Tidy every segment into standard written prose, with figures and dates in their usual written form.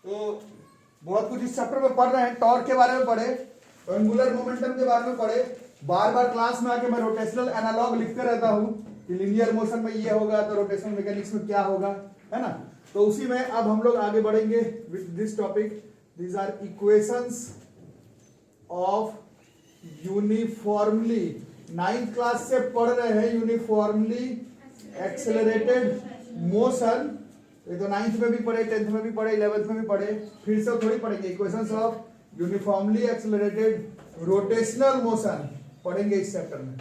तो बहुत कुछ इस चैप्टर में पढ़ रहे हैं। टॉर्क के बारे में पढ़े, एंगुलर मोमेंटम के बारे में पढ़े। बार बार क्लास में आके मैं रोटेशनल एनालॉग लिखते रहता हूं कि लीनियर मोशन में ये होगा तो रोटेशनल मैकेनिक्स में क्या होगा, है ना। तो उसी में अब हम लोग आगे बढ़ेंगे with this topic. These are equations of uniformly, 9th class से पढ़ रहे हैं यूनिफॉर्मली एक्सेलरेटेड मोशन। ये तो 9th में भी पढ़े, 10th में भी पढ़े, 11th में भी पढ़े, फिर से थोड़ी पढ़ेंगे। Equations of uniformly accelerated rotational motion पढ़ेंगे इस चैप्टर में,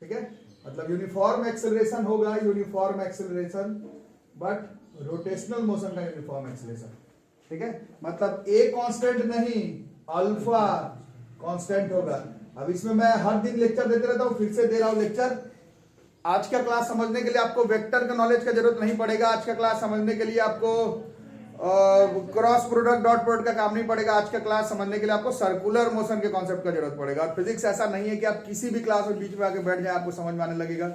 ठीक है। मतलब यूनिफॉर्म एक्सेलरेशन होगा, uniform acceleration, but rotational motion का यूनिफॉर्म एक्सेलरेशन, ठीक है। मतलब ए कांस्टेंट नहीं, अल्फा कांस्टेंट होगा। अब इसमें मैं हर दिन लेक्चर देते रहता हूं, फिर से दे रहा हूं लेक्चर। आज का क्लास समझने के लिए आपको वेक्टर का नॉलेज का जरूरत नहीं पड़ेगा। आज का क्लास समझने के लिए आपको क्रॉस प्रोडक्ट डॉट प्रोडक्ट का काम नहीं पड़ेगा। आज का क्लास समझने के लिए आपको सर्कुलर मोशन के कॉन्सेप्ट का जरूरत पड़ेगा। और फिजिक्स ऐसा नहीं है कि आप किसी भी क्लास में बीच में आके बैठ जाए आपको समझ में आने लगेगा।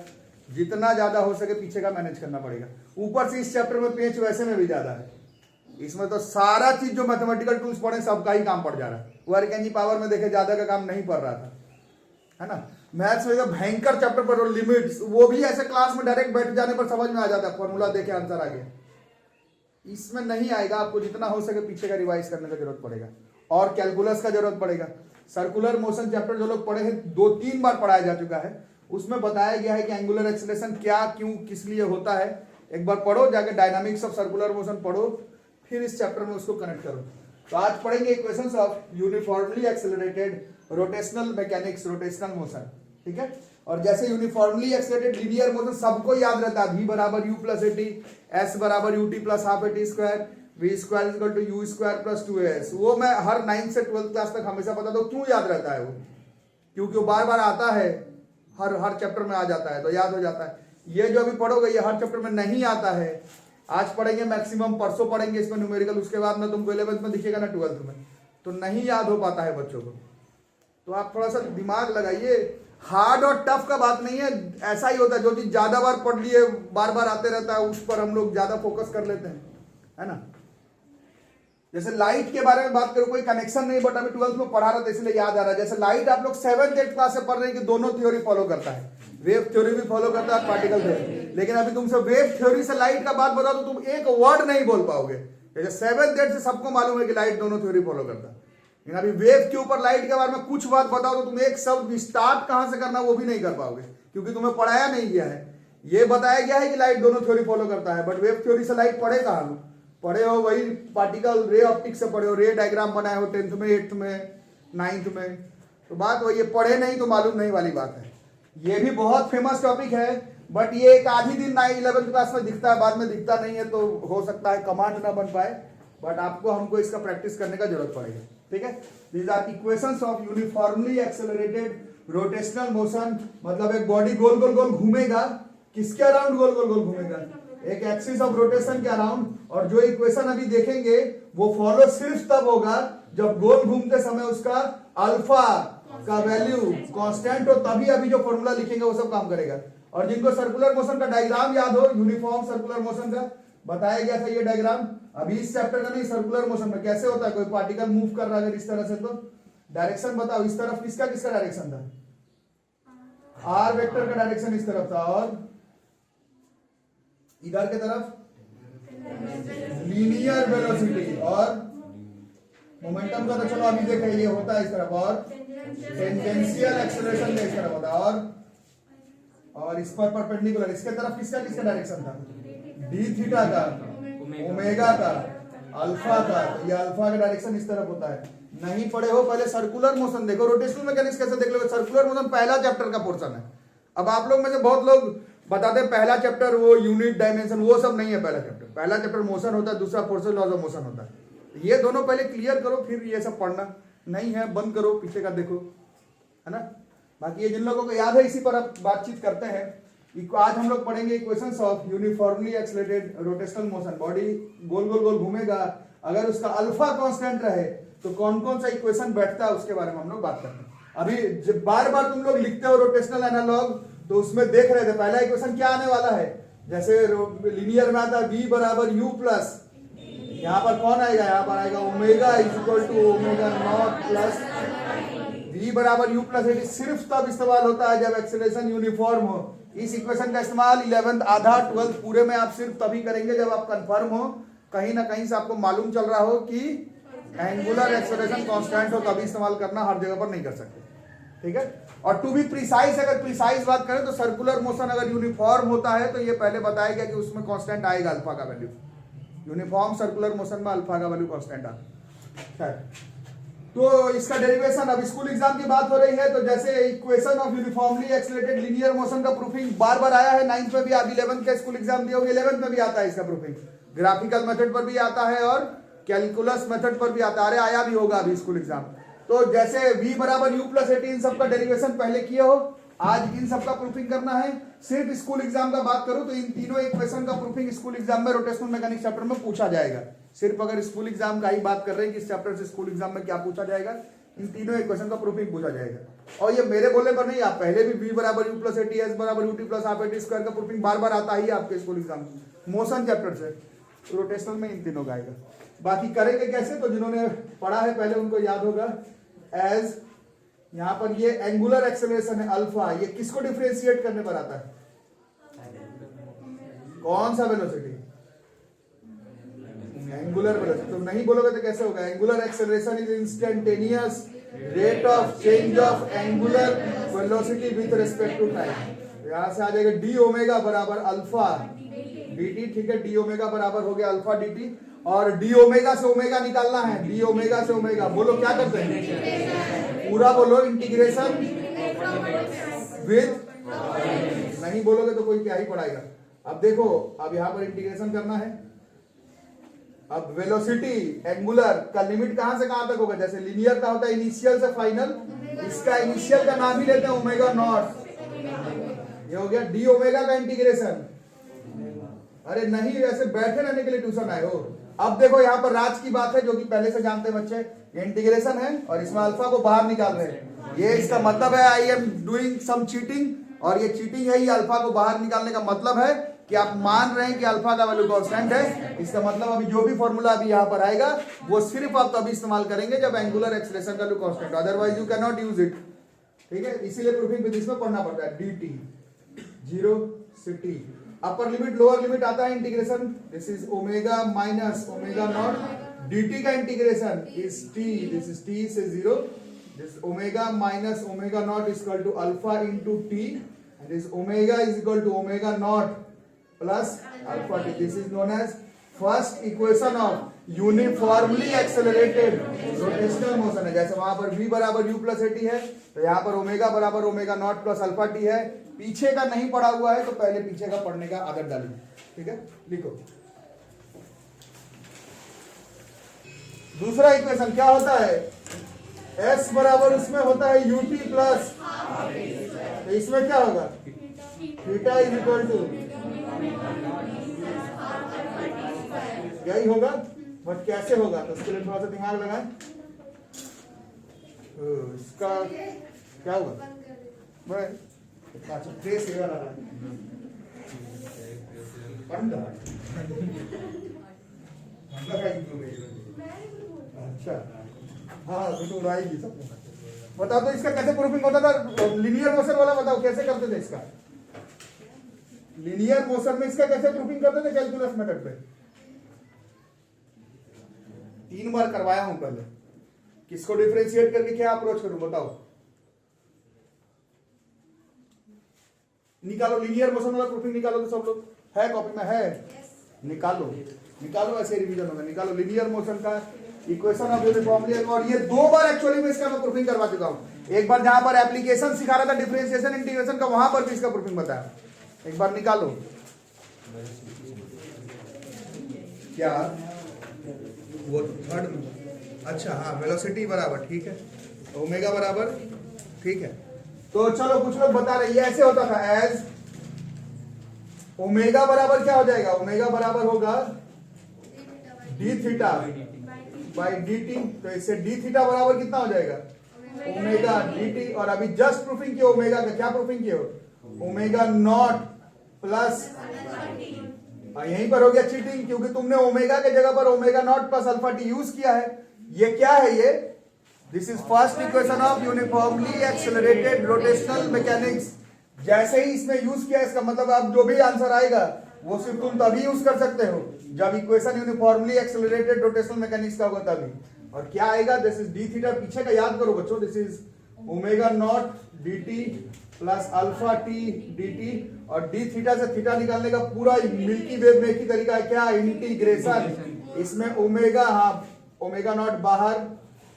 जितना ज्यादा हो सके पीछे का मैनेज करना पड़ेगा। ऊपर से इस चैप्टर में पेच वैसे में भी ज्यादा है। इसमें तो सारा चीज जो मैथमेटिकल टूल्स पढ़े सबका ही काम पड़ जा रहा है। वर्क एनजी पावर में देखे ज्यादा का काम नहीं पड़ रहा था, है ना। मैथ्स में तो भयंकर चैप्टर पढ़ो, लिमिट्स, वो भी ऐसे क्लास में डायरेक्ट बैठ जाने पर समझ में आ जाता है, फॉर्मूला देखे आंसर आ गया। इसमें नहीं आएगा, आपको जितना हो सके पीछे का रिवाइज करने का जरूरत पड़ेगा और कैलकुलस का जरूरत पड़ेगा। सर्कुलर मोशन चैप्टर जो लोग पढ़े हैं 2-3 बार पढ़ाया जा चुका है, उसमें बताया गया है कि एंगुलर एक्सेलरेशन क्या, क्यों, किस लिए होता है। एक बार पढ़ो, जाके डायनामिक्स ऑफ सर्कुलर मोशन पढ़ो, फिर इस चैप्टर में उसको कनेक्ट करो। तो आज पढ़ेंगे equations of uniformly accelerated rotational mechanics, rotational motion, ठीक है। और जैसे यूनिफॉर्मली एक्सेलरेटेड लीनियर मोशन सबको याद रहता है, v बराबर u प्लस एटी, s बराबर ut plus half A T square, v square equal to u square plus 2as। वो मैं हर 9th से 12th क्लास तक हमेशा पता था। क्यों याद रहता है वो? क्योंकि वो बार बार आता है, हर चैप्टर में आ जाता है तो याद हो जाता है। ये जो अभी पढ़ोगे ये हर चैप्टर में नहीं आता है। आज पढ़ेंगे मैक्सिमम, परसों पढ़ेंगे इसमें न्यूमेरिकल, उसके बाद में तुमको 11th में दिखेगा ना 12th में, तो नहीं याद हो पाता है बच्चों को। तो आप थोड़ा सा दिमाग लगाइए। हार्ड और टफ का बात नहीं है, ऐसा ही होता है। जो चीज ज्यादा बार पढ़ लिए, बार बार आते रहता है, उस पर हम लोग ज्यादा फोकस कर लेते हैं, है ना। जैसे लाइट के बारे में बात करो, कोई कनेक्शन नहीं, बट अभी 12th में पढ़ा रहा था इसलिए याद आ रहा है। जैसे लाइट आप लोग 7th-8th क्लास से पढ़ रहे हैं कि दोनों थ्योरी फॉलो करता है, वेव थ्योरी भी फॉलो करता है, पार्टिकल थ्योरी। लेकिन अभी तुमसे वेव थ्योरी से लाइट का बात बताओ तो तुम एक वर्ड नहीं बोल पाओगे। जैसे 7th-8th से सबको मालूम है कि लाइट दोनों थ्योरी फॉलो करता है, लेकिन अभी वेव के ऊपर लाइट के बारे में कुछ बात बताओ तो तुम एक शब्द स्टार्ट कहां से करना वो भी नहीं कर पाओगे, क्योंकि तुम्हें पढ़ाया नहीं गया है। ये बताया गया है कि लाइट दोनों थ्योरी फॉलो करता है, बट वेव थ्योरी से लाइट पढ़े कहां हो? पढ़े हो वही पार्टिकल रे ऑप्टिक्स से पढ़े हो, रे डायग्राम बनाए हो 10th में, 8th में, 9th में। तो बात वही, ये पढ़े नहीं तो मालूम नहीं वाली बात है। ये भी बहुत फेमस टॉपिक है, बट ये एक आधी दिन 9th-11th क्लास में दिखता है, बाद में दिखता नहीं है। तो हो सकता है कमांड ना बन पाए, बट आपको हमको इसका प्रैक्टिस करने का जरूरत पड़ेगा, ठीक है। These are equations of uniformly accelerated rotational motion. मतलब एक बॉडी गोल गोल गोल घूमेगा, किसके अराउंड गोल गोल गोल घूमेगा? एक एक्सिस ऑफ रोटेशन के अराउंड। और जो इक्वेशन अभी देखेंगे वो फॉलो सिर्फ तब होगा जब गोल घूमते समय उसका अल्फा का वैल्यू कांस्टेंट हो, तभी अभी जो फॉर्मूला लिखेंगे वो सब काम करेगा। और जिनको सर्कुलर मोशन का डायग्राम याद हो, यूनिफॉर्म सर्कुलर मोशन का बताया गया था ये डायग्राम, अभी इस चैप्टर का नहीं, सर्कुलर मोशन में कैसे होता है। कोई पार्टिकल मूव कर रहा है अगर इस तरह से, तो डायरेक्शन बताओ, इस तरफ किसका किसका डायरेक्शन था? आर वेक्टर का डायरेक्शन इस तरफ था, और इधर के तरफ लीनियर वेलोसिटी। और मोमेंटम का तो चलो अभी देखें, ये होता है इस तरफ, और टेंजेंशियल एक्सेलरेशन इस तरफ होता है, और इस पर परपेंडिकुलर इसके तरफ किसका किसका डायरेक्शन था? डी थीटा का, ओमेगा का, अल्फा का। तो ये अल्फा का डायरेक्शन इस तरफ होता है। नहीं पढ़े हो पहले सर्कुलर मोशन देखो, रोटेशनल मैकेनिक्स कैसे देख लो। सर्कुलर मोशन पहला चैप्टर का पोर्शन है। अब आप लोग में से बहुत लोग बताते हैं पहला चैप्टर वो यूनिट डायमेंशन, वो सब नहीं है पहला चैप्टर। पहला चैप्टर मोशन होता है, दूसरा फोर्सेस लॉज ऑफ मोशन होता है। ये दोनों पहले क्लियर करो, फिर ये सब पढ़ना। नहीं है बंद करो, पीछे का देखो, है ना। बाकी ये जिन लोगों को याद है इसी पर अब बातचीत करते हैं। आज हम लोग पढ़ेंगे equations of uniformly accelerated rotational motion. Body गोल गोल गोल घूमेगा, अगर उसका अल्फा कांस्टेंट रहे तो कौन कौन सा इक्वेशन बैठता है उसके बारे में हम लोग बात करते हैं। अभी जब बार बार तुम लोग लिखते हो रोटेशनल एनालॉग, तो उसमें देख रहे थे पहला इक्वेशन क्या आने वाला है, जैसे लीनियर में आता है v बराबर u प्लस, यहाँ पर कौन आएगा, यहाँ पर आएगा omega is equal to omega naught plus v बराबर u प्लस एटी। सिर्फ तब इस्तेमाल होता है जब एक्सेलरेशन यूनिफॉर्म हो। इस इक्वेशन का इस्तेमाल 11th आधा 12th पूरे में आप सिर्फ तभी करेंगे जब आप कंफर्म हो, कहीं ना कहीं से आपको मालूम चल रहा हो कि एंगुलर एक्सेलरेशन कांस्टेंट हो, तभी इस्तेमाल करना, हर जगह पर नहीं कर सकते, ठीक है। और टू बी प्रिसाइज, अगर प्रिसाइज बात करें तो सर्कुलर मोशन अगर यूनिफॉर्म होता है तो ये पहले बताया गया कि उसमें कांस्टेंट आएगा अल्फा का वैल्यू। यूनिफॉर्म सर्कुलर मोशन में अल्फा का वैल्यू कांस्टेंट आता है। तो इसका डेरिवेशन, अब स्कूल एग्जाम की बात हो रही है तो जैसे equation of uniformly accelerated linear motion का प्रूफिंग बार बार आया है, 9th में भी, आप 11th का स्कूल एग्जाम दिए होंगे, 11th में भी आता है इसका प्रूफिंग। ग्राफिकल मेथड पर भी आता है और कैलकुलस मेथड पर भी आता है, अरे आया भी होगा अभी स्कूल एग्जाम। तो जैसे v बराबर u प्लस 18 इन सबका डेरिवेशन पहले किए हो, आज इन सबका प्रूफिंग करना है। सिर्फ स्कूल एग्जाम का बात करूं तो इन तीनों इक्वेशन का प्रूफिंग स्कूल एग्जाम में रोटेशनल मैकेनिक्स चैप्टर में पूछा जाएगा। सिर्फ अगर स्कूल एग्जाम का ही बात कर रहे हैं कि इस चैप्टर से स्कूल एग्जाम में क्या पूछा जाएगा, इन तीनों इक्वेशन का प्रूफिंग पूछा जाएगा। और ये मेरे बोलने पर नहीं, आप पहले भी v बराबर u प्लस 80 s बराबर ut प्लस हाफ 80 स्क्वायर का प्रूफिंग बार बार आता ही आपके स्कूल एग्जाम मोशन चैप्टर से, रोटेशनल में इन तीनों का आएगा। बाकी करेंगे कैसे, तो जिन्होंने पढ़ा है पहले उनको याद होगा, एज यहां पर ये एंगुलर एक्सेलरेशन है अल्फा, ये किसको डिफरेंशिएट करने पर आता है, कौन सा वेलोसिटी, एंगुलर वेलोसिटी। तो नहीं बोलोगे तो कैसे होगा, angular acceleration is instantaneous rate of change of angular velocity with respect to time. यहां से आ जाएगा डी ओमेगा बराबर अल्फा dt, ठीक है, डी ओमेगा बराबर हो गया अल्फा dt, और डी ओमेगा से ओमेगा निकालना है, डी ओमेगा से ओमेगा, बोलो क्या करते हैं, पूरा बोलो, इंटीग्रेशन विद, नहीं बोलोगे तो कोई क्या ही पढ़ाएगा। अब देखो, अब यहां पर इंटीग्रेशन करना है। अब वेलोसिटी एंगुलर का लिमिट कहां से कहां तक होगा, जैसे लीनियर का होता है इनिशियल से फाइनल, इसका इनिशियल का नाम ही लेते हैं ओमेगा नॉट, ये हो गया डी ओमेगा का इंटीग्रेशन। अरे नहीं, ऐसे बैठे रहने के लिए ट्यूशन आए हो। अब देखो यहाँ पर राज की बात है जो कि पहले से जानते हैं बच्चे, ये इंटीग्रेशन है और इसमें अल्फा को बाहर निकाल रहे हैं, ये इसका मतलब है I am doing some cheating, और ये चीटिंग है, ये अल्फा को बाहर निकालने का मतलब है कि आप मान रहे हैं कि अल्फा का वैल्यू कांस्टेंट है। इसका मतलब अभी जो भी फॉर्मूला अभी यहाँ पर आएगा वो सिर्फ आप तभी इस्तेमाल करेंगे जब एंगुलर एक्सेलरेशन का value constant, otherwise you can not use it, ठीक है। इसीलिए प्रूफिंग विद इसमें पढ़ना पड़ता है, dt 0 से t, upper limit lower limit आता है integration, this is omega minus omega naught, dt का integration is t, this is t से 0, this omega minus omega naught is equal to alpha into t, and this omega is equal to omega naught plus alpha t। This is known as first equation of uniformly accelerated rotational motion है। जैसे वहां पर v बराबर u plus 80 है, तो यहाँ पर omega बराबर omega naught plus alpha t है। पीछे का नहीं पढ़ा हुआ है तो पहले पीछे का पढ़ने का आदत डालिए, ठीक है। लिखो दूसरा इक्वेशन क्या होता है, s बराबर उसमें होता है ut प्लस, तो इसमें क्या होगा, थीटा इज इक्वल टू, यही होगा, बट कैसे होगा तो उसके लिए थोड़ा सा दिमाग लगाएं। इसका क्या होगा, अच्छा हाँ तो उड़ाएगी सब। बताओ तो इसका कैसे प्रूफिंग होता था, लीनियर मोशन वाला बताओ कैसे करते थे इसका, लीनियर मोशन में इसका कैसे प्रूफिंग करते थे कैलकुलस मेथड पे। 3 बार करवाया हूं पहले, किसको डिफरेंशिएट करके क्या अप्रोच करूं बताओ, निकालो लीनियर मोशन वाला प्रूफिंग निकालो, तो सब लोग है कॉपी में है, निकालो निकालो, ऐसे रिवीजन होगा, निकालो लीनियर मोशन का इक्वेशन ऑफ यूनिफॉर्मली। और ये 2 बार एक्चुअली में इसका मैं प्रूफिंग करवा चुका हूं, एक बार जहां पर एप्लीकेशन सिखा रहा था डिफरेंशिएशन इंटीग्रेशन का, वहां पर भी इसका प्रूफिंग बताया, एक बार निकालो। क्या वो थर्ड में, अच्छा हाँ, वेलोसिटी बराबर, ठीक है, ओमेगा बराबर, ठीक है। तो चलो कुछ लोग बता रहे, ये ऐसे होता था, एज ओमेगा बराबर क्या हो जाएगा, ओमेगा बराबर होगा D theta by D T, तो इससे डी थीटा बराबर कितना हो जाएगा, ओमेगा डी टी। और अभी जस्ट प्रूफिंग किया ओमेगा का, क्या प्रूफिंग किया, ओमेगा नॉट प्लस, यहीं पर हो गया चीटिंग, क्योंकि तुमने ओमेगा के जगह पर omega naught plus alpha T use किया है। ये क्या है ये? This is first equation of uniformly accelerated rotational mechanics. जैसे ही इसमें यूज किया, इसका मतलब अब जो भी आंसर आएगा वो सिर्फ तुम तभी यूज कर सकते हो जब equation uniformly accelerated rotational mechanics का होगा तभी। और क्या आएगा? दिस इज डी थीटा, पीछे का याद करो बच्चों, this is omega naught D T plus alpha T D T, और डी थीटा से थीटा निकालने का पूरा मिल्की वे में एक ही तरीका है, क्या? इंटीग्रेशन। इसमें ओमेगा, हाँ ओमेगा नॉट बाहर,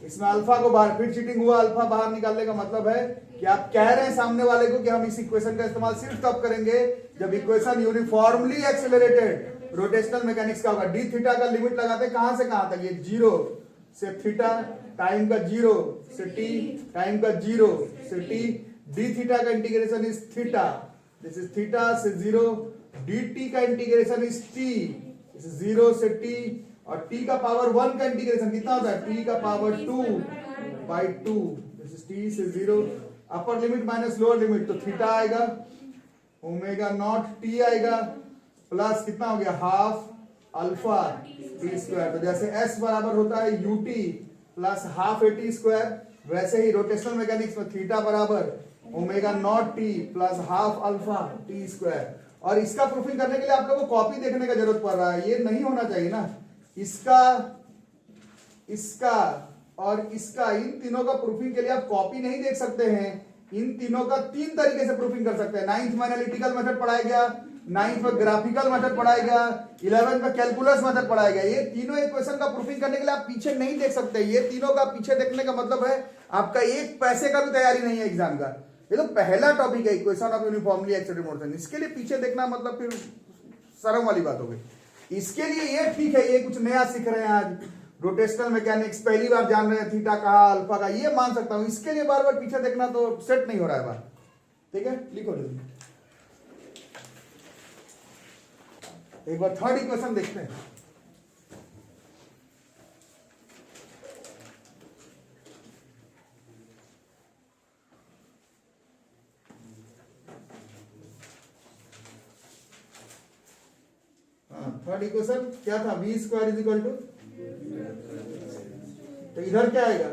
इसमें अल्फा को बाहर, फिर चीटिंग हुआ, अल्फा बाहर निकालने का मतलब है कि आप कह रहे हैं सामने वाले को कि हम इस इक्वेशन का इस्तेमाल सिर्फ तब करेंगे जब equation uniformly accelerated rotational mechanics का होगा। डी थीटा का लिमिट लगाते हैं कहां से कहां तक? ये 0 से थीटा, टाइम का 0 से टी, टाइम का 0 से टी। डी थीटा का integration is theta, this is theta से 0। डी टी का इंटीग्रेशन इज टी, इस 0 से टी, और t का पावर 1 का इंटीग्रेशन कितना होता है? t का पावर 2/2, दिस इज t से 0। Upper limit minus lower limit, तो थीटा आएगा, ओमेगा नॉट t आएगा, प्लस कितना हो गया? Half alpha t square. तो जैसे s बराबर होता है ut plus half at square, वैसे ही रोटेशनल मैकेनिक्स में थीटा बराबर omega naught t plus half alpha t square. और इसका प्रूफिंग करने के लिए आप लोगों को कॉपी देखने का जरूरत पड़ रहा है, ये नहीं होना चाहिए ना। इसका, इसका और इसका, इन तीनों का प्रूफिंग के लिए आप कॉपी नहीं देख सकते हैं। इन तीनों का 3 तरीके से प्रूफिंग कर सकते हैं। 9th में एनालिटिकल मेथड पढ़ाया गया, 9th में ग्राफिकल मेथड पढ़ाया गया, 11th में कैलकुलस मेथड पढ़ाया गया। ये तीनों इक्वेशन का प्रूफिंग करने के लिए आप पीछे नहीं देख सकते। ये तीनों का पीछे देखने का मतलब है आपका 1 पैसे का भी तैयारी नहीं है एग्जाम का। ये तो पहला टॉपिक है, equation of uniformly accelerated motion. इसके लिए पीछे देखना मतलब फिर शर्म वाली बात हो गई। इसके लिए ये ठीक है, ये कुछ नया सीख रहे हैं आज, रोटेशनल मैकेनिक्स पहली बार जान रहे हैं, थीटा कहा, अल्फा का, ये मान सकता हूं। इसके लिए बार बार पीछे देखना तो सेट नहीं हो रहा है बात। ठीक है, लिखो जल्दी। एक बार थर्ड इक्वेशन देखते हैं। थर्ड इक्वेशन क्या था? v square is equal to, तो इधर क्या आएगा?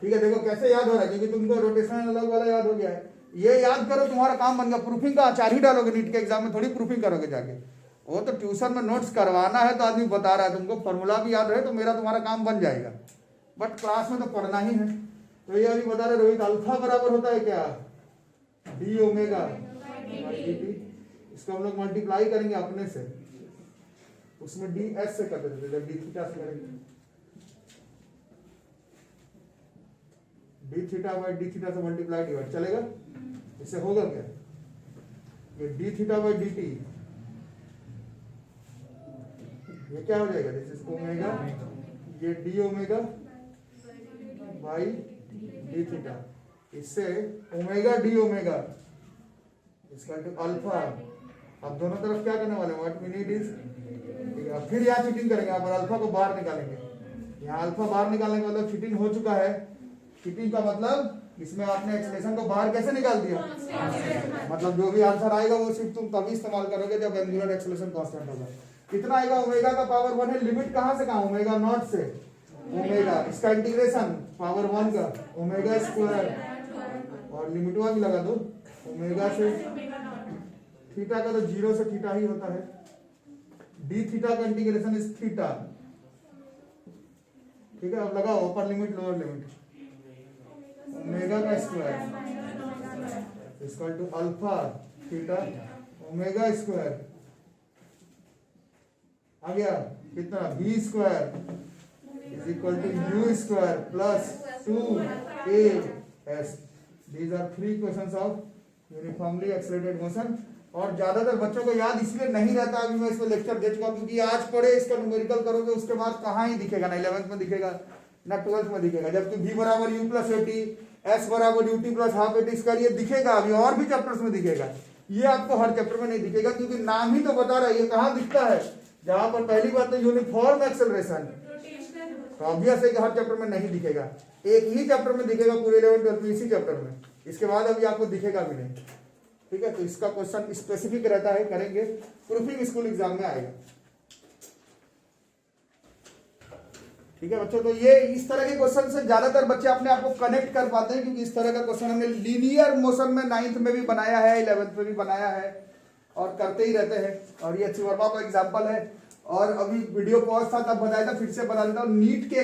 ठीक है, देखो कैसे याद हो रहा है, क्योंकि तुमको रोटेशनल अलग वाला याद हो गया है। ये याद करो, तुम्हारा काम बन गया। प्रूफिंग का आचार ही डालोगे नीट के एग्जाम में, थोड़ी प्रूफिंग करोगे जाके। वो तो ट्यूशन में नोट्स करवाना है तो आदमी बता रहा है, तुमको फॉर्मूला भी याद रहे तो मेरा तुम्हारा काम बन जाएगा, बट क्लास में तो पढ़ना ही है। तो ये अभी बता रहे रोहित, अल्फा बराबर होता है क्या? D omega D T. इसको हम लोग मल्टीप्लाई करेंगे अपने से, उसमें डी एस से कर देते थे, जब डी थीटा से करेंगे D theta by D theta से मल्टीप्लाई डिवाइड चलेगा। इससे होगा क्या? ये D theta by D T, ये क्या हो जाएगा? दिस इज ओमेगा, ये D omega by D theta. इससे ओमेगा डी ओमेगा इसका अल्फा। अब दोनों तरफ क्या करने वाले? व्हाट वी नीड इज, फिर यहाँ चीटिंग करेंगे, यहाँ पर अल्फा को बाहर निकालेंगे। यहाँ अल्फा बाहर निकालने का मतलब चीटिंग हो चुका है। चीटिंग का मतलब इसमें आपने एक्सप्रेशन को बाहर कैसे निकाल दिया, मतलब जो भी आंसर आएगा वो सिर्फ तुम तभी इस्तेमाल करोगे जब एंगुलर एक्सेलरेशन कांस्टेंट होगा। कितना आएगा? ओमेगा का पावर 1 है, लिमिट कहां से कहां? ओमेगा नॉट से ओमेगा, इसका इंटीग्रेशन पावर 1 का ओमेगा स्क्वायर, और लिमिट वन भी लगा दो, ओमेगा से थीटा का तो 0 से थीटा ही होता है। डी थीटा का इंटीग्रेशन इज थीटा। ठीक है, अब लगाओ upper limit lower limit, omega का square equal to alpha theta omega square आ गया कितना? V square is equal to u square plus 2as। These are 3 equations of uniformly accelerated motion। और ज्यादातर बच्चों को याद इसलिए नहीं रहता, अभी मैं इसमें लेक्चर दे चुका हूं, क्योंकि आज पढ़े इसका न्यूमेरिकल करोगे उसके बाद कहाँ ही दिखेगा, ना 11th में दिखेगा ना 12th में दिखेगा। जबकि v बराबर u प्लस एटी, s बराबर ut प्लस हाफ एटी, इसका ये दिखेगा अभी और भी चैप्टर्स में दिखेगा। ये आपको हर चैप्टर में नहीं दिखेगा, क्योंकि नाम ही तो बता रहा है। ये कहाँ दिखता है? जहां पर पहली बात तो यूनिफॉर्म एक्सेलरेशन, तो ऑब्वियस है कि हर चैप्टर में नहीं दिखेगा, एक ही चैप्टर में दिखेगा पूरे 11 12 में, इसी चैप्टर में, इसके बाद अभी आपको दिखेगा भी नहीं। ठीक है, तो इसका क्वेश्चन स्पेसिफिक रहता है, करेंगे, प्रूफिंग स्कूल एग्जाम में आएगा। ठीक है बच्चों, तो ये इस तरह के क्वेश्चन से ज्यादातर बच्चे अपने आप को कनेक्ट कर पाते हैं, क्योंकि इस तरह का क्वेश्चन हमने लीनियर मोशन में 9th में भी बनाया है, 11th में भी बनाया है और करते ही रहते हैं। और ये अच्छी वर्मा का एग्जाम्पल है। और अभी वीडियो पॉज था तब बताया था, फिर से बता देता हूँ, नीट के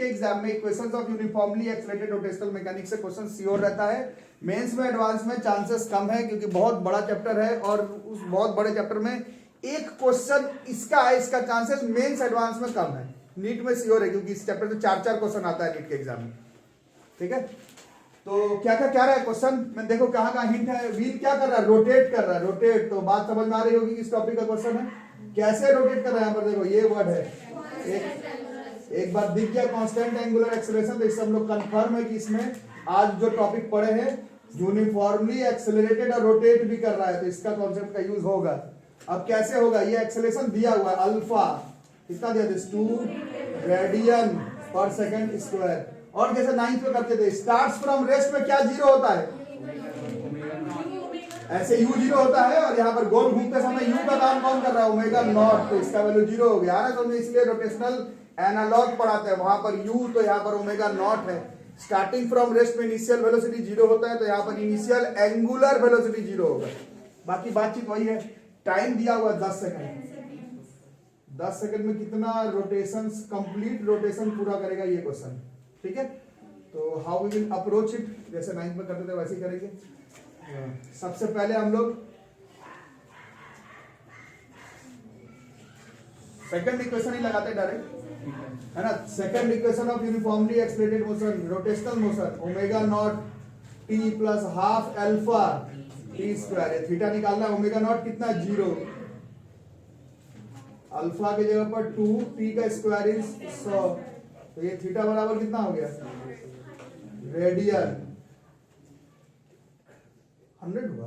एग्जाम में equations of uniformly accelerated rotational mechanics से क्वेश्चन श्योर रहता है। मेंस में एडवांस में चांसेस कम है, क्योंकि बहुत बड़ा चैप्टर है और उस बहुत बड़े चैप्टर में एक क्वेश्चन इसका है, इसका चांसेस मेंस एडवांस में कम है। नीट में श्योर है, क्योंकि इस चैप्टर से 4 क्वेश्चन आता है नीट के एग्जाम में। ठीक है, तो क्या रहा है क्वेश्चन में, देखो कहाँ कहाँ हिंट है। व्हील क्या कर रहा है, रोटेट कर रहा है, रोटेट। तो बात समझ में आ रही होगी किस टॉपिक का क्वेश्चन है, कैसे रोटेट कर रहा है। यहाँ पर देखो ये वर्ड है, एक बार दिख गया कांस्टेंट एंगुलर एक्सेलरेशन, तो इससे हम लोग कंफर्म है कि इसमें आज जो टॉपिक पढ़े हैं यूनिफॉर्मली एक्सेलरेटेड और रोटेट भी कर रहा है, तो इसका कॉन्सेप्ट का यूज होगा। अब कैसे होगा, ये एक्सेलरेशन दिया हुआ है अल्फा, कितना दिया, 2 रेडियन पर सेकंड स्क्वायर। और जैसे 9th में करते थे, स्टार्ट्स फ्रॉम रेस्ट में क्या जीरो होता है, ऐसे u जीरो होता है, और यहाँ पर गोल घूमते समय u का काम कौन कर रहा है, ओमेगा नॉट, तो इसका वैल्यू जीरो हो गया ना। तो इसलिए रोटेशनल एनालॉग पढ़ाते हैं, वहां पर u तो यहाँ पर ओमेगा नॉट है। स्टार्टिंग फ्रॉम रेस्ट में इनिशियल वेलोसिटी जीरो होता है, तो यहाँ पर इनिशियल एंगुलर वेलोसिटी जीरो होगा। बाकी बातचीत वही है। टाइम दिया हुआ 10 सेकंड, 10 सेकंड में कितना रोटेशन, कंप्लीट रोटेशन पूरा करेगा ये क्वेश्चन। ठीक है, तो how we will approach it, जैसे 9th में करते थे वैसे ही करेंगे। सबसे पहले हम लोग सेकंड इक्वेशन ही लगाते डायरेक्ट, है ना। Second equation of uniformly accelerated motion, rotational motion, omega naught t plus half alpha t square. Theta निकालना है, ओमेगा नॉट कितना, 0, अल्फा के जगह पर 2, टी का स्क्वायर इज 100, तो ये थीटा बराबर कितना हो गया, रेडियन 100 हुआ।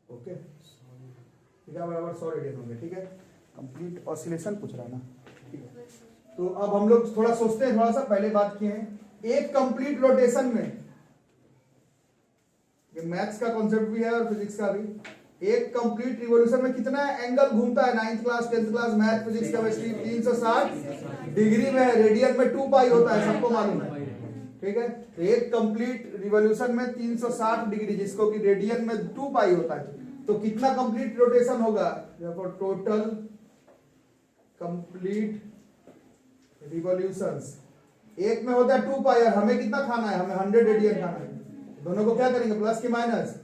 ओके, थीटा बराबर 100 रेडियन हो गया। ठीक है, कंप्लीट ऑसिलेशन पूछ रहा है ना। तो अब हम लोग थोड़ा सोचते हैं, थोड़ा सा पहले बात किए हैं, एक कंप्लीट रोटेशन में, ये मैथ्स का कॉन्सेप्ट भी है और फिजिक्स का भी, एक कंप्लीट रिवॉल्यूशन में कितना एंगल घूमता है। 9th class 10th class math physics chemistry 360 degree में है, रेडियन में 2 पाई होता है, सबको मालूम है। ठीक है, तो एक कंप्लीट रिवॉल्यूशन में 360 डिग्री, जिसको कि रेडियन में 2 पाई होता है, तो कितना कंप्लीट रोटेशन होगा, टोटल कंप्लीट रिवॉल्यूशंस एक में होता है 2 पाई, और हमें कितना खाना है, हमें 100 रेडियन खाना है। दोनों को क्या करेंगे, प्लस की माइनस,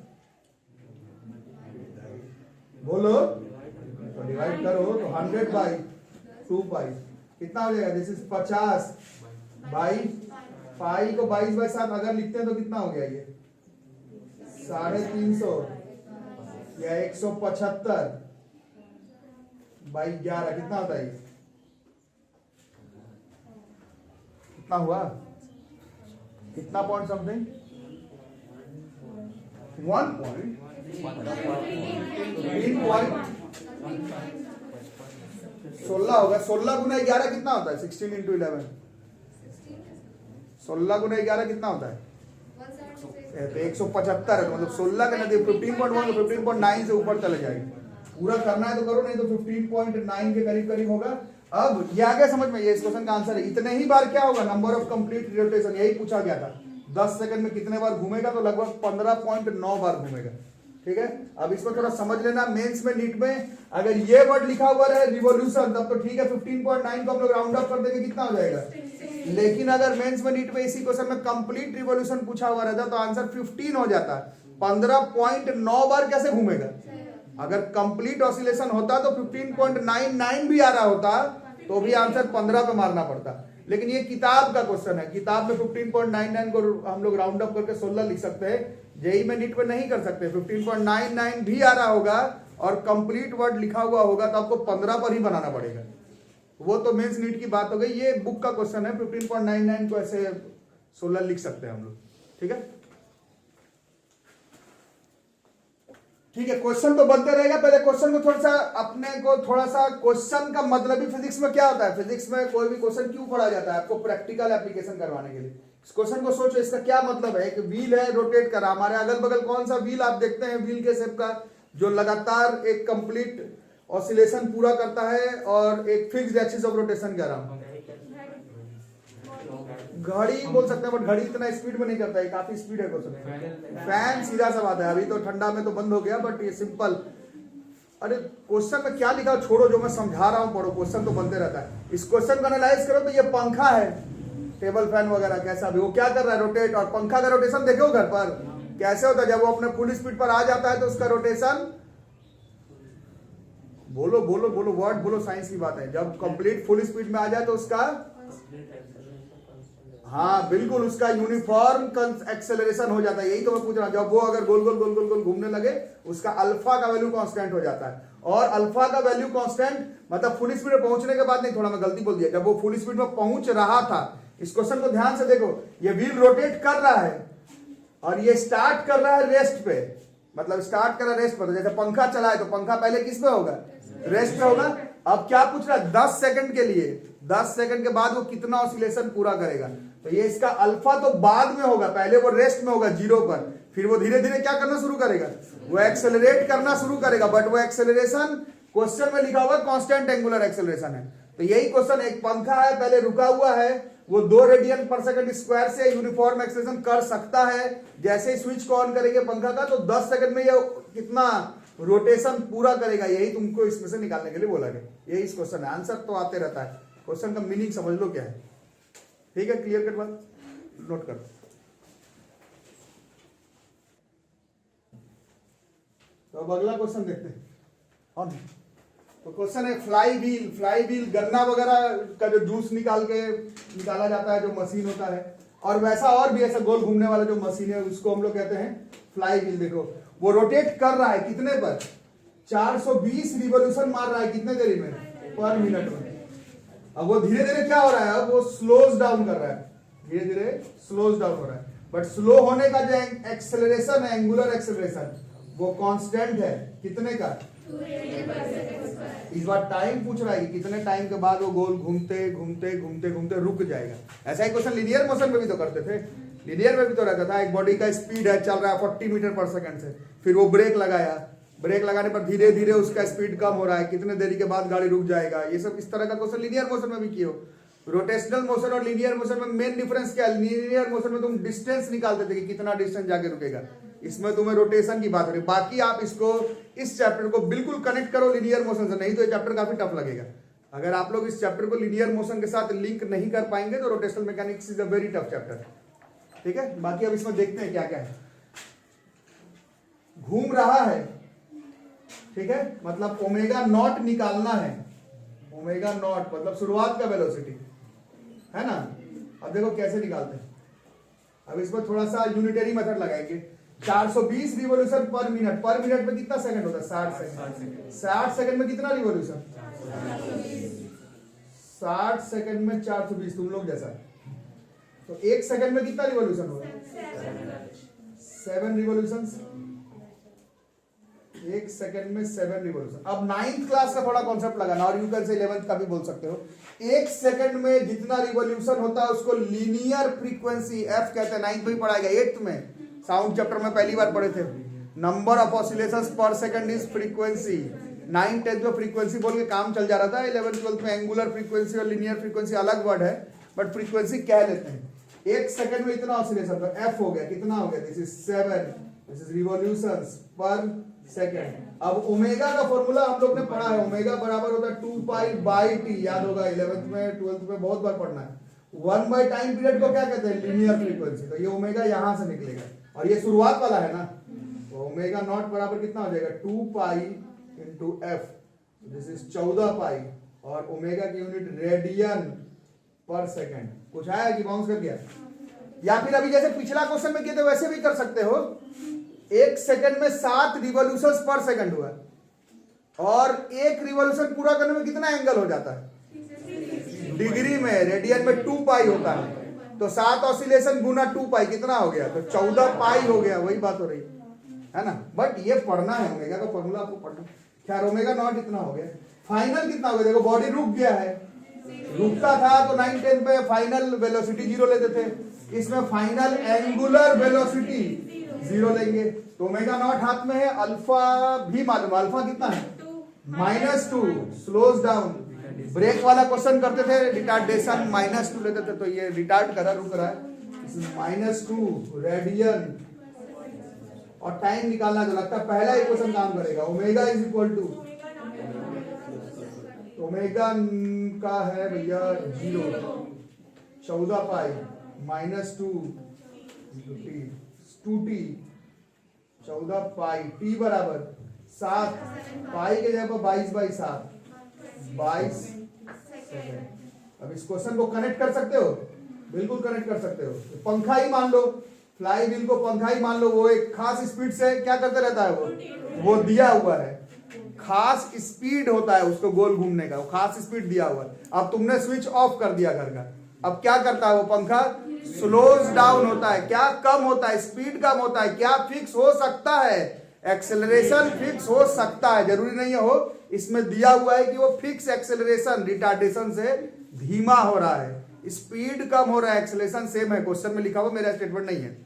बोलो, तो डिवाइड करो, तो 100 बाई 2 पाई कितना हो जाएगा, दिस इज 50 बाई पाई को 22/7 अगर लिखते हैं तो कितना हो गया, ये 350 या 175 बाई 11 कितना होता है, कितना हुआ, कितना पॉइंट समथिंग, 1 पॉइंट 16 होगा। 16 गुना 11 कितना होता है, 16 इंटू 11, 16 गुना 11 कितना होता है, तो 175 है, मतलब 16 का नहीं, 15.1 तो 15.9 से ऊपर चले जाएगी। पूरा करना है तो करो, नहीं तो 15.9 के करीब करीब होगा। अब ये आ गया समझ में, ये इस क्वेश्चन का आंसर है। इतने ही बार क्या होगा, नंबर ऑफ कंप्लीट रोटेशन, यही पूछा गया था, 10 सेकंड में कितने बार घूमेगा, तो लगभग 15.9 बार घूमेगा। ठीक है, अब इसको थोड़ा समझ लेना। मेंस में, नीट में अगर ये वर्ड लिखा हुआ रहे रिवॉल्यूशन, तब तो ठीक है, 15.9 को हम लोग राउंड अप कर देंगे, कितना हो जाएगा। लेकिन अगर मेंस में, नीट में इसी क्वेश्चन में कंप्लीट रिवॉल्यूशन पूछा हुआ रहता तो आंसर 15 हो जाता। 15.9 बार कैसे घूमेगा, अगर कंप्लीट ऑसिलेशन होता तो 15.99 भी आ रहा होता तो भी आंसर 15 पे मारना पड़ता। लेकिन ये किताब का क्वेश्चन है, किताब में 15.99 को हम लोग राउंड अप करके 16 लिख सकते हैं, जेई में, नीट में नहीं कर सकते। 15.99 भी आ रहा होगा और कंप्लीट वर्ड लिखा हुआ होगा तो आपको 15 पर ही बनाना पड़ेगा। वो तो मेंस नीट की बात हो गई, ये बुक का क्वेश्चन है। 15.99 को ऐसे 16 लिख सकते हैं हम लोग। ठीक है, ठीक है, क्वेश्चन तो बनते रहेगा। पहले क्वेश्चन को थोड़ा सा अपने को थोड़ा सा क्वेश्चन का मतलब ही फिजिक्स में क्या होता है, फिजिक्स में कोई भी क्वेश्चन क्यों पढ़ा जाता है, आपको प्रैक्टिकल एप्लीकेशन करवाने के लिए। इस क्वेश्चन को सोचो, इसका क्या मतलब है। एक व्हील है, रोटेट कर रहा, हमारे अगल बगल कौन सा व्हील आप देखते हैं, व्हील के शेप का, जो लगातार एक कंप्लीट ऑसिलेशन पूरा करता है और एक फिक्स्ड एक्सिस ऑफ रोटेशन कर रहा हूं। घड़ी बोल सकते हैं, बट घड़ी इतना स्पीड में नहीं करता है, काफी स्पीड है क्वेश्चन। फैन सीधा सा बात है, अभी तो ठंडा में तो बंद हो गया, बट ये सिंपल। अरे क्वेश्चन में क्या लिखा छोड़ो, जो मैं समझा रहा हूं पढ़ो, क्वेश्चन तो बनते रहता है। इस क्वेश्चन को एनालाइज करो तो ये पंखा है, टेबल फैन वगैरह कैसा भी, वो क्या कर रहा है, रोटेट। और पंखा का रोटेशन देखो घर पर कैसे होता है, जब वो अपने फुल स्पीड पर आ जाता है तो उसका रोटेशन, बोलो बोलो बोलो वर्ड बोलो, साइंस की बात है, जब कंप्लीट फुल स्पीड में आ जाए तो उसका, हाँ बिल्कुल, उसका यूनिफॉर्म एक्सेलरेशन हो जाता है। यही तो मैं पूछ रहा हूं, जब वो अगर गोल गोल गोल गोल गोल घूमने लगे, उसका अल्फा का वैल्यू कांस्टेंट हो जाता है। और अल्फा का वैल्यू कांस्टेंट मतलब फुल स्पीड में पहुंचने के बाद नहीं, थोड़ा मैं गलती बोल दिया, जब वो फुल स्पीड में पहुंच रहा था। इस क्वेश्चन को ध्यान से देखो, ये व्हील रोटेट कर रहा है और ये स्टार्ट कर रहा है रेस्ट पे, मतलब स्टार्ट कर रहा है रेस्ट पे। तो जैसे पंखा चला है तो पंखा पहले किस पे होगा, रेस्ट पे होगा। अब क्या पूछ रहा है, 10 सेकंड के लिए, 10 सेकंड के बाद वो कितना ऑसिलेशन पूरा करेगा। तो ये इसका अल्फा तो बाद में होगा, पहले वो रेस्ट में होगा 0 पर, फिर वो धीरे धीरे क्या करना शुरू करेगा, वो एक्सेलरेट करना शुरू करेगा। बट वो एक्सेलरेशन क्वेश्चन में लिखा हुआ कांस्टेंट एंगुलर एक्सेलरेशन है। तो यही क्वेश्चन, एक पंखा है, पहले रुका हुआ है, वो 2 रेडियन पर सेकंड स्क्वायर से यूनिफॉर्म एक्सेलरेशन कर सकता है। जैसे ही स्विच को ऑन करेंगे पंखा का, तो 10 सेकंड में ये कितना रोटेशन पूरा करेगा। यही तुमको इसमें से निकालने के लिए बोला गया। यही इस क्वेश्चन है, आंसर तो आते रहता है, क्वेश्चन का मीनिंग समझ लो क्या है। ठीक है, क्लियर कट बात, नोट कर। तो अब अगला क्वेश्चन देखते हैं। और तो क्वेश्चन है फ्लाई व्हील। फ्लाई व्हील गन्ना वगैरह का जो जूस निकाला जाता है, जो मशीन होता है, और वैसा और भी ऐसा गोल घूमने वाला जो मशीन है, उसको हम लोग कहते हैं फ्लाई व्हील। देखो वो रोटेट कर रहा है कितने पर, 420 रिवॉल्यूशन मार रहा है कितने देरी में, पर मिनट में। अब वो धीरे धीरे क्या हो रहा है, अब वो स्लोज डाउन कर रहा है, धीरे धीरे स्लोज डाउन हो रहा है। बट स्लो होने का जो एक्सेलरेशन है, एंगुलर एक्सेलरेशन, वो कांस्टेंट है कितने का, इस बार टाइम पूछ रहा है कि कितने टाइम के बाद वो गोल घूमते घूमते घूमते घूमते रुक जाएगा। ऐसा ही क्वेश्चन लिनियर मोशन में भी तो करते थे, लिनियर में भी तो रहता था, एक बॉडी का स्पीड है, चल रहा है 40 मीटर पर सेकंड से, फिर वो ब्रेक लगाया, ब्रेक लगाने पर धीरे धीरे उसका स्पीड कम हो रहा है, कितने देरी के बाद गाड़ी रुक जाएगा। ये सब इस तरह का क्वेश्चन लिनियर मोशन में भी किए हो। रोटेशनल मोशन और लिनियर मोशन में मेन डिफरेंस क्या है, लिनियर मोशन में तुम डिस्टेंस निकालते थे कि कितना डिस्टेंस जाके रुकेगा, इसमें तुम्हें रोटेशन की बात हो रही। बाकी आप इसको, इस चैप्टर को बिल्कुल कनेक्ट करो लिनियर मोशन से, नहीं तो ये चैप्टर काफी टफ लगेगा। अगर आप लोग इस चैप्टर को लिनियर मोशन के साथ लिंक नहीं कर पाएंगे तो rotational mechanics is a very tough chapter. ठीक है, बाकी अब इसमें देखते हैं क्या क्या है। घूम रहा है, ठीक है, मतलब ओमेगा नॉट निकालना है, ओमेगा नॉट मतलब शुरुआत का वेलोसिटी है ना। अब देखो कैसे निकालते हैं, अब इसमें थोड़ा सा यूनिटरी मेथड लगाएंगे। 420 रिवॉल्यूशन पर मिनट में कितना सेकंड होता है, 60 सेकंड। 60 सेकंड में कितना रिवॉल्यूशन, 60 सेकंड में 420, तुम लोग जैसा। तो 1 सेकंड में कितना रिवॉल्यूशन होगा, 7 रिवॉल्यूशन, 1 सेकंड में 7 रिवॉल्यूशन। अब 9th क्लास का थोड़ा कॉन्सेप्ट लगाना, और यू कैन से 11th का भी बोल सकते हो। 1 सेकंड में जितना रिवॉल्यूशन होता है उसको लीनियर फ्रीक्वेंसी एफ कहते हैं। 9th में ही पढ़ाया गया, 8th में साउंड चैप्टर में पहली बार पढ़े थे। नंबर ऑफ ऑसिलेशंस पर second is frequency. 9th 10th में फ्रीक्वेंसी बोल के काम चल जा रहा था, 11th 12th में एंगुलर फ्रीक्वेंसी और लीनियर फ्रीक्वेंसी अलग वर्ड है, बट फ्रीक्वेंसी कह लेते हैं। 1 सेकंड में इतना ऑसिलेशन, तो एफ हो गया, कितना हो गया, this is 7, this is revolutions पर सेकंड। अब ओमेगा का फॉर्मूला हम लोग ने पढ़ा है, ओमेगा बराबर होता है 2 पाई बाई टी, याद होगा 11th में 12th में बहुत बार पढ़ना है। 1 बाई टाइम पीरियड को क्या कहते हैं, लीनियर फ्रीक्वेंसी। तो ये ओमेगा यहां से निकलेगा, और ये शुरुआत वाला है ना, तो ओमेगा नॉट बराबर कितना हो जाएगा, 2 pi into F, this is 14 पाई, और ओमेगा की यूनिट रेडियन पर सेकंड। कुछ आया कि बाउंस कर गया, या फिर अभी जैसे पिछला क्वेश्चन में किए थे वैसे भी कर सकते हो। 1 सेकंड में 7 रिवॉल्यूशंस पर सेकंड हुआ, और 1 रिवॉल्यूशन पूरा करने में कितना एंगल हो जाता है, डिग्री में, रेडियन में 2 पाई होता है। तो 7 ऑसिलेशन गुना 2 पाई कितना हो गया, तो 14 पाई हो गया, वही बात हो रही है ना, बट ये पढ़ना है, ओमेगा का फॉर्मूला आपको पढ़ना। क्या ओमेगा नॉट इतना हो गया, फाइनल कितना हो गया, देखो बॉडी रुक गया है, रुकता था तो 9-10 पे फाइनल वेलोसिटी 0 लेते थे, इसमें फाइनल एंगुलर वेलोसिटी 0 लेंगे। तो ओमेगा नॉट हाथ में है, अल्फा भी मालूम, अल्फा कितना है -2, स्लोज डाउन। ब्रेक वाला क्वेश्चन करते थे, रिटार्डेशन -2 लेते थे, तो ये रिटार्ड करा, रुक रहा है, -2 रेडियन। और टाइम निकालना जो लगता है पहला इक्वेशन काम करेगा, omega is equal to, omega का है भैया 0, 14 पाई -2t 14 पाई, t बराबर 7, पाई के जगह पर 22/7, 22 सेकेंड। अब इस क्वेश्चन को कनेक्ट कर सकते हो, बिल्कुल कनेक्ट कर सकते हो। पंखा ही मान लो, फ्लाई व्हील को पंखा ही मान लो, वो एक खास स्पीड से क्या करते रहता है, वो दिया हुआ है, खास स्पीड होता है उसको गोल घूमने का, वो खास स्पीड दिया हुआ है। अब तुमने स्विच ऑफ कर दिया घर का, अब क्या करता है वो पंखा, स्लोज डाउन होता है, क्या कम होता है, स्पीड कम होता है, क्या फिक्स हो सकता है, एक्सेलरेशन फिक्स हो सकता है, जरूरी नहीं हो, इसमें दिया हुआ है कि वो फिक्स एक्सेलरेशन रिटार्डेशन से धीमा हो रहा है, स्पीड कम हो रहा है, एक्सेलरेशन सेम है, क्वेश्चन में लिखा हुआ, मेरा स्टेटमेंट नहीं है,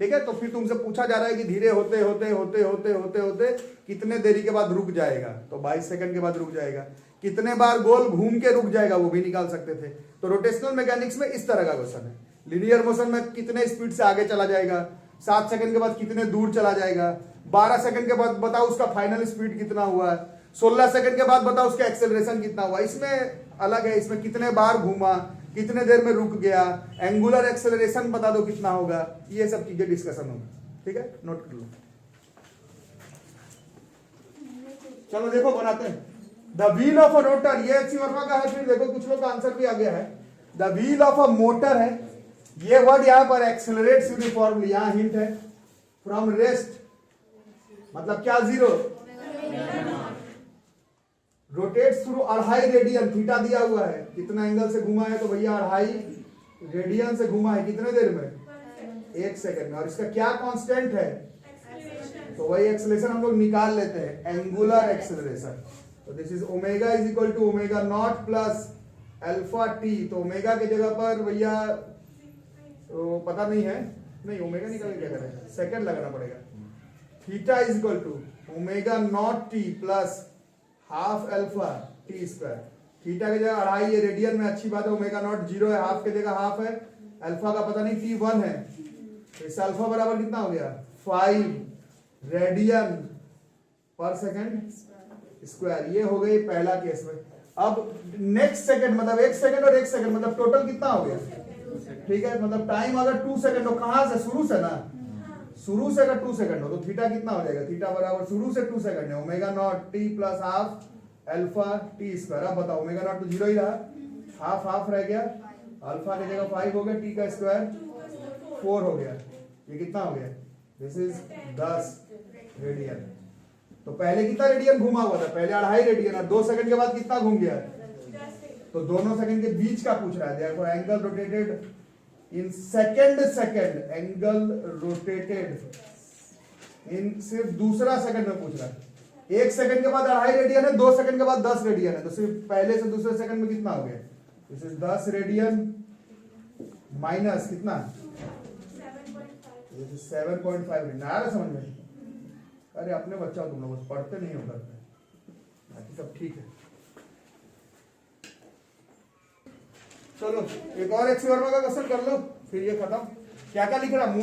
ठीक है। तो फिर तुमसे पूछा जा रहा है कि धीरे होते होते होते होते होते होते कितने देरी के बाद रुक जाएगा, तो 22 सेकंड के बाद रुक जाएगा, कितने बार गोल घूम के रुक जाएगा वो भी निकाल सकते थे। तो रोटेशनल मैकेनिक्स में इस तरह का क्वेश्चन है, लीनियर मोशन में कितने स्पीड से आगे चला जाएगा, 7 सेकंड के बाद कितने दूर चला जाएगा, 12 सेकंड के बाद बताओ उसका फाइनल स्पीड कितना हुआ है, 16 सेकंड के बाद बताओ उसका एक्सेलरेशन कितना हुआ, इसमें अलग है, इसमें कितने बार घूमा, कितने देर में रुक गया, एंगुलर एक्सेलरेशन बता दो कितना होगा, ये सब चीजें डिस्कशन होगी, ठीक है, नोट कर लो। चलो देखो बनाते हैं, the wheel of a rotor, ये अच्छी वर्मा का है, फिर देखो कुछ लोग का आंसर भी आ गया है, the wheel of a motor है, ये वर्ड यहां पर एक्सेलरेट्स यूनिफॉर्मली, यहां हिंट है, फ्रॉम रेस्ट मतलब क्या 0, रोटेट्स थ्रू 2.5 रेडियन, थीटा दिया हुआ है, कितना एंगल से घुमा है, तो भैया 2.5 रेडियन से घुमा है, कितने देर में, 1 सेकंड में, और इसका क्या कांस्टेंट है, तो वही एक्सेलरेशन हम लोग निकाल लेते हैं, एंगुलर एक्सेलरेशन। तो this is omega is equal to omega naught plus alpha t, तो ओमेगा की जगह पर भैया तो पता नहीं है, नहीं ओमेगा निकाल के क्या करें, सेकंड लगाना पड़ेगा, theta is equal to omega naught t plus half alpha t square, theta की जगह 2.5 ये रेडियन में, अच्छी बात है, ओमेगा नॉट 0 है, हाफ की जगह हाफ है, अल्फा का पता नहीं t 1 है, तो इस अल्फा बराबर कितना हो गया 5 रेडियन पर सेकंड स्क्वायर, ये हो गई पहला केस में। अब नेक्स्ट सेकंड मतलब 1 सेकंड और 1 सेकंड मतलब टोटल कितना हो गया, ठीक है, मतलब टाइम अगर 2 सेकंड हो, कहां से, शुरू से ना, शुरू से अगर 2 सेकंड हो तो थीटा कितना हो जाएगा, थीटा बराबर शुरू से 2 सेकंड है, omega naught t plus half alpha t square. अब बताओ ओमेगा नॉट तो 0 ही रहा, हाफ हाफ रह गया, अल्फा की जगह 5 हो गया, टी का स्क्वायर 4 हो गया, ये कितना हो गया, दिस इज 10 रेडियन। तो पहले कितना रेडियन घुमा हुआ था, पहले 2.5 रेडियन, और 2 सेकंड के बाद कितना घूम गया, तो दोनों सेकंड के बीच का पूछ रहा है, देखो angle rotated in second, angle rotated इन सिर्फ दूसरा सेकंड में पूछ रहा है, 1 सेकंड के बाद 2.5 रेडियन है, 2 सेकंड के बाद 10 रेडियन है, तो सिर्फ पहले से दूसरे सेकंड में कितना हो गया, दिस इज 10 रेडियन माइनस कितना, 7.5 रेडियन, आ रहा समझ में, अरे अपने बच्चा हो तुम लोग, पढ़ते नहीं हो करते, बाकी सब ठीक है। चलो एक और एक्स वर्मा का क्वेश्चन कर लो, फिर ये खत्म। क्या क्या लिख रहा है,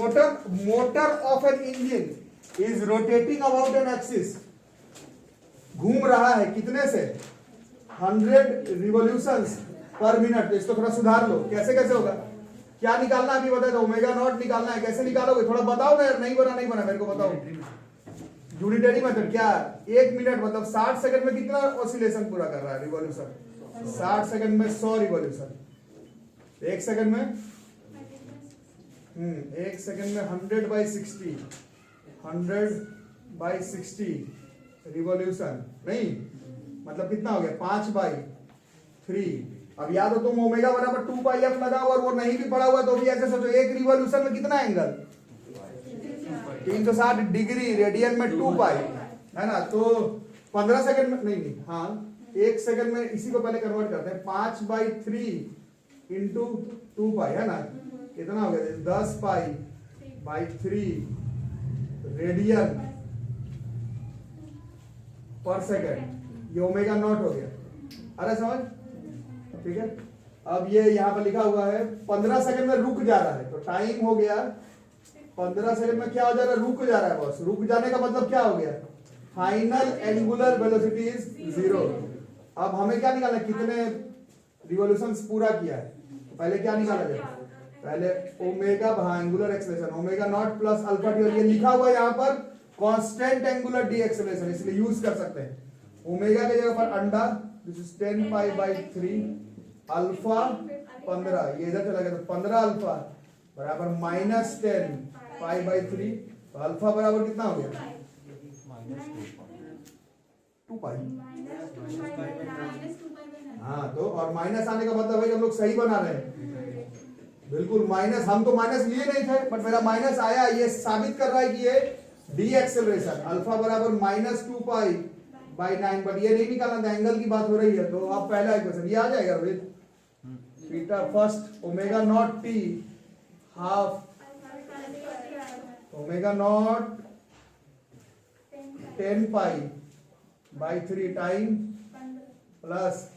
motor of an engine is rotating about an axis, घूम रहा है कितने से, 100 रिवोल्यूशंस पर मिनट। इसको थोड़ा सुधार लो, कैसे कैसे होगा, क्या निकालना अभी बताए, तो ओमेगा नॉट निकालना है, कैसे निकालोगे थोड़ा बताओ ना यार, नहीं बना मेरे को बताओ, यूनिटरी मेथड, क्या 1 मिनट मतलब 60 सेकंड में कितना ऑसिलेशन पूरा कर रहा है, रिवॉल्यूशन, 60 सेकंड में 100 रिवॉल्यूशन, 1 सेकंड में 1 सेकंड में 100/60 रिवॉल्यूशन, नहीं मतलब कितना हो गया 5/3। अब याद हो तुम ओमेगा बराबर 2πf लगाओ, और वो नहीं भी पड़ा हुआ तो भी ऐसे सोचो, एक रिवॉल्यूशन में कितना एंगल 360 डिग्री रेडियन में 2 पाई है ना, तो 15 सेकंड में नहीं, हाँ 1 सेकंड में इसी को पहले कन्वर्ट करते हैं, 5/3 इंटू 2 पाई है ना, कितना हो गया 10 पाई/3 रेडियन पर सेकंड, ये ओमेगा नॉट हो गया। अरे समझ, ठीक है। अब ये यहाँ पर लिखा हुआ है 15 सेकंड में रुक जा रहा है, तो टाइम हो गया 15 सेकंड में क्या हो जा रहा है, रुक जा रहा है बॉस। रुक जाने का मतलब क्या हो गया, फाइनल एंगुलर वेलोसिटी इज 0। अब हमें क्या निकालना है, कितने रिवॉल्यूशंस पूरा किया है। पहले क्या निकाला जाए, पहले omega angular acceleration omega naught plus alpha T, और ये लिखा हुआ है यहाँ पर कांस्टेंट एंगुलर डी एक्सेलरेशन, इसलिए यूज कर सकते हैं। ओमेगा की जगह पर अंडा, दिस इज 10 पाई/3 अल्फा 15, ये इधर चला गया तो 15 अल्फा बराबर -10 पाई/3, तो अल्फा बराबर कितना हो गया, 2 पाई। हाँ तो और माइनस आने का मतलब है हम लोग सही बना रहे हैं, बिल्कुल माइनस, हम तो माइनस लिए नहीं थे बट मेरा माइनस आया, ये साबित कर रहा है कि ये डी एक्सेलरेशन अल्फा बराबर -2 पाई/9, बट ये नहीं निकालना था, एंगल की बात हो रही है। तो आप पहला इक्वेशन ये आ जाएगा Rohit, theta first omega naught t half omega naught 10 पाई/3 टाइम प्लस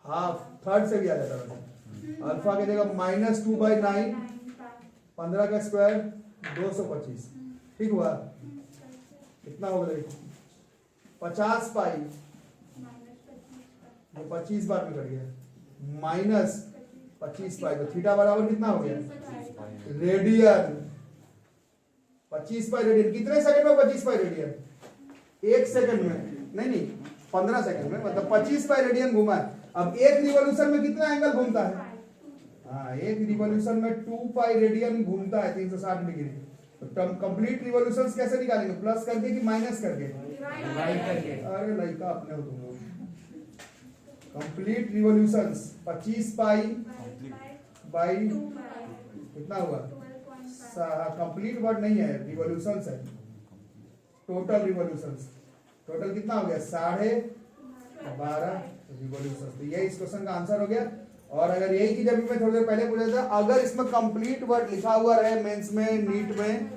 हाफ, थर्ड से भी आ जाता है, अल्फा की जगह -2/9, 15 का स्क्वायर 225, ठीक हुआ। कितना हो गया 50 पाई, जो 25 बार में कट गया, -25 पाई, तो थीटा बराबर कितना हो गया रेडियन, 25 पाई रेडियन। कितने सेकंड में 25 पाई रेडियन, 1 सेकंड में, नहीं 15 सेकंड में, मतलब 25 पाई रेडियन घुमा है। अब एक रिवॉल्यूशन में कितना एंगल घूमता है, हाँ एक रिवॉल्यूशन में 2 पाई रेडियन घूमता है 360 डिग्री। तो कंप्लीट रिवॉल्यूशंस कैसे निकालेंगे, प्लस करके कि माइनस करके, अरे लड़का अपने हो तुम लोग। कंप्लीट रिवॉल्यूशंस 25 पाई/, कितना हुआ, कंप्लीट वर्ड नहीं है, रिवॉल्यूशंस है, टोटल रिवॉल्यूशंस, टोटल कितना हो गया 12.5 रिवॉल्यूशंस। तो ये इस क्वेश्चन का आंसर हो गया। और अगर यही चीज अभी मैं थोड़ी देर पहले पूछा था, अगर इसमें कंप्लीट वर्ड लिखा हुआ रहे मेंस में, नीट में,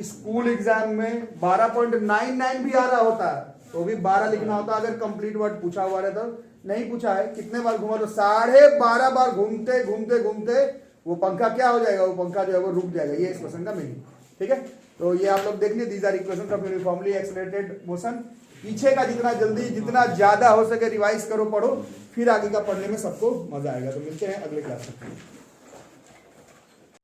स्कूल एग्जाम में 12.99 भी आ रहा होता तो भी 12 लिखना होता, अगर कंप्लीट वर्ड पूछा हुआ रहे तो। नहीं पूछा है, कितने बार घुमा, तो 12.5 बार घूमते घूमते घूमते वो पंखा क्या हो जाएगा, वो पंखा जो है वो रुक जाएगा। ये इस क्वेश्चन का मीनिंग, ठीक है। तो ये आप लोग देख लीजिए, these are equations of uniformly accelerated motion. पीछे का जितना जल्दी जितना ज्यादा हो सके रिवाइज करो, पढ़ो, फिर आगे का पढ़ने में सबको मजा आएगा। तो मिलते हैं अगले क्लास में।